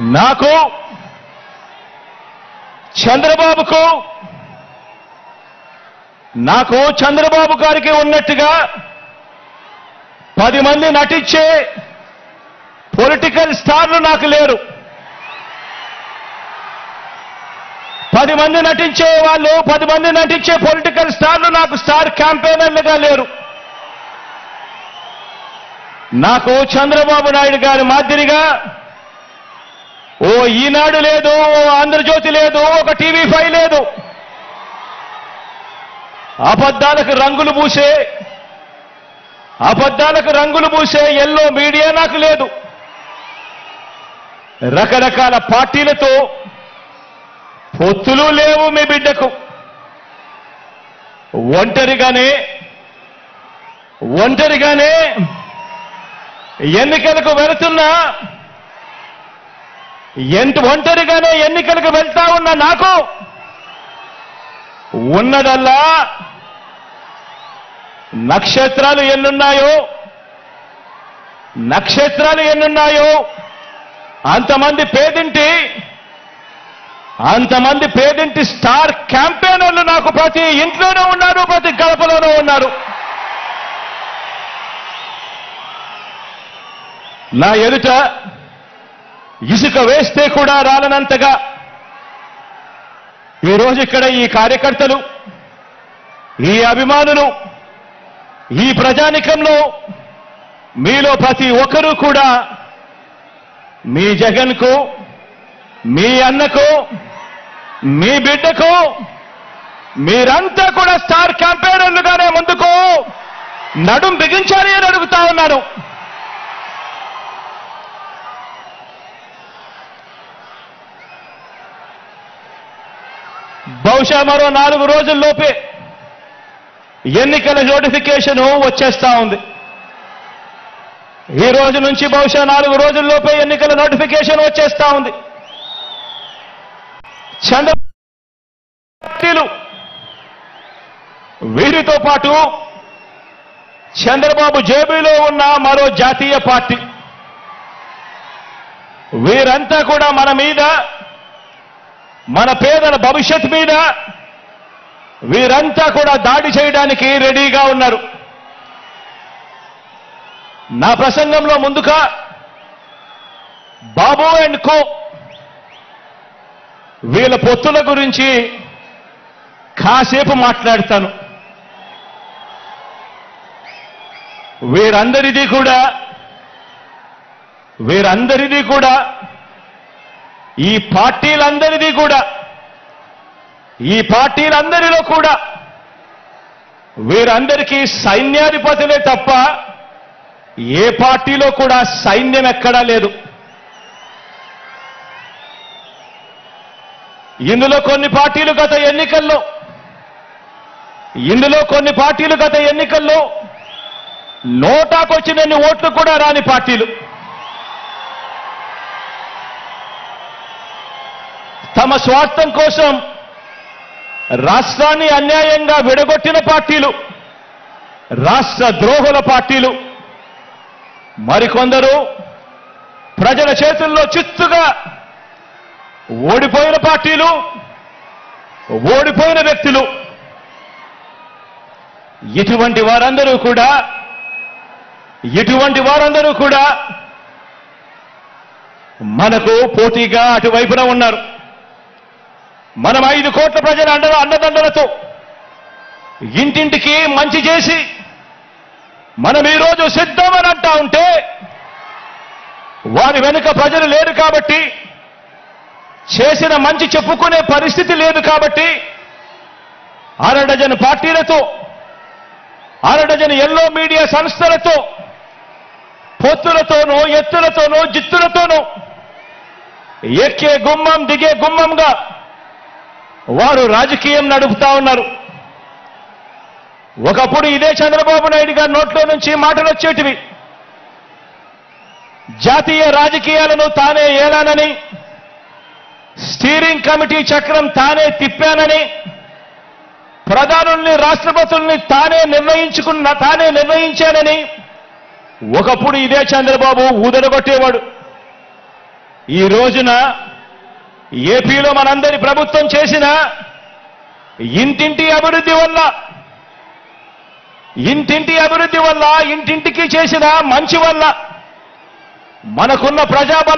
నాకు చంద్రబాబు గారికి ఉన్నట్టుగా 10 మంది నటించే పొలిటికల్ స్టార్లు నాకు లేరు. 10 మంది నటించే వాళ్ళు, 10 మంది నటించే పొలిటికల్ స్టార్లు నాకు స్టార్ క్యాంపెయినర్లుగా లేరు. నాకు చంద్రబాబు నాయుడు గారి మాదిరిగా ఓ ఈనాడు లేదు, ఓ ఆంధ్రజ్యోతి లేదు, ఒక టీవీ5 లేదు. అబద్ధాలకు రంగులు పూసే ఎల్లో మీడియా నాకు లేదు. రకరకాల పార్టీలతో పొత్తులు లేవు మీ బిడ్డకు. ఒంటరిగానే ఎన్నికలకు వెళుతున్నా, ఒంటరిగానే ఎన్నికలకు వెళ్తా ఉన్న నాకు ఉన్నదల్లా నక్షత్రాలు ఎన్నున్నాయో అంతమంది పేదింటి స్టార్ క్యాంపెయినర్లు నాకు ప్రతి ఇంట్లోనూ ఉన్నారు, ప్రతి గడపలోనూ ఉన్నారు. నా ఎదుట ఇసుక వేస్తే కూడా రాలనంతగా ఈరోజు ఇక్కడ ఈ కార్యకర్తలు, ఈ అభిమానులు, ఈ ప్రజానికంలో మీలో ప్రతి ఒక్కరూ కూడా మీ జగన్కు, మీ అన్నకు, మీ బిడ్డకు మీరంతా కూడా స్టార్ క్యాంపెయినర్లుగానే ముందుకు నడుం బిగించాలి అని అడుగుతా ఉన్నాను. బహుశా మరో 4 రోజుల్లోపే ఎన్నికల నోటిఫికేషన్ వచ్చేస్తా ఉంది. ఈ రోజు నుంచి బహుశా 4 రోజుల్లోపే ఎన్నికల నోటిఫికేషన్ వచ్చేస్తా ఉంది. చంద్రబాబు వీరితో పాటు చంద్రబాబు జేబులో ఉన్న మరో జాతీయ పార్టీ, వీరంతా కూడా మన మీద, మన పేదల భవిష్యత్ మీద వీరంతా కూడా దాడి చేయడానికి రెడీగా ఉన్నారు. నా ప్రసంగంలో ముందుగా బాబు అండ్ కో వీళ్ళ పొత్తుల గురించి కాసేపు మాట్లాడతాను. వీరందరిది కూడా ఈ పార్టీలందరిలో కూడా వీరందరికీ సైన్యాధిపతులే తప్ప ఏ పార్టీలో కూడా సైన్యం ఎక్కడా లేదు. ఇందులో కొన్ని పార్టీలు గత ఎన్నికల్లో నోటాకొచ్చినన్ని ఓట్లు కూడా రాని పార్టీలు, తమ స్వార్థం కోసం రాష్ట్రాన్ని అన్యాయంగా విడగొట్టిన పార్టీలు, రాష్ట్ర ద్రోహుల పార్టీలు, మరికొందరు ప్రజల చేతుల్లో చిత్తుగా ఓడిపోయిన పార్టీలు, ఓడిపోయిన వ్యక్తులు. ఇటువంటి వారందరూ కూడా మనకు పోటీగా అటువైపున ఉన్నారు. మనం 5 కోట్ల ప్రజల అండదండలతో ఇంటింటికి మంచి చేసి మనం ఈరోజు సిద్ధమని అంటా ఉంటే, వారి వెనుక ప్రజలు లేరు కాబట్టి, చేసిన మంచి చెప్పుకునే పరిస్థితి లేదు కాబట్టి, 6 డజన్ పార్టీలతో, 6 డజన్ ఎల్లో మీడియా సంస్థలతో, పొత్తులతోనూ, ఎత్తులతోనూ, జిత్తులతోనూ ఎక్కే గుమ్మం దిగే గుమ్మంగా వారు రాజకీయం నడుపుతా ఉన్నారు. ఒకప్పుడు ఇదే చంద్రబాబు నాయుడు గారి నోట్లో నుంచి మాటలు వచ్చేటివి. జాతీయ రాజకీయాలను తానే ఏలానని, స్టీరింగ్ కమిటీ చక్రం తానే తిప్పానని, ప్రధానుల్ని, రాష్ట్రపతుల్ని తానే నిర్ణయించానని ఒకప్పుడు ఇదే చంద్రబాబు ఊదరగొట్టేవాడు. ఈ రోజున ఏపీలో మనందరి ప్రభుత్వం చేసిన ఇంటింటి అభివృద్ధి వల్ల ఇంటింటికి చేసిన మంచి వల్ల మనకున్న ప్రజాబలం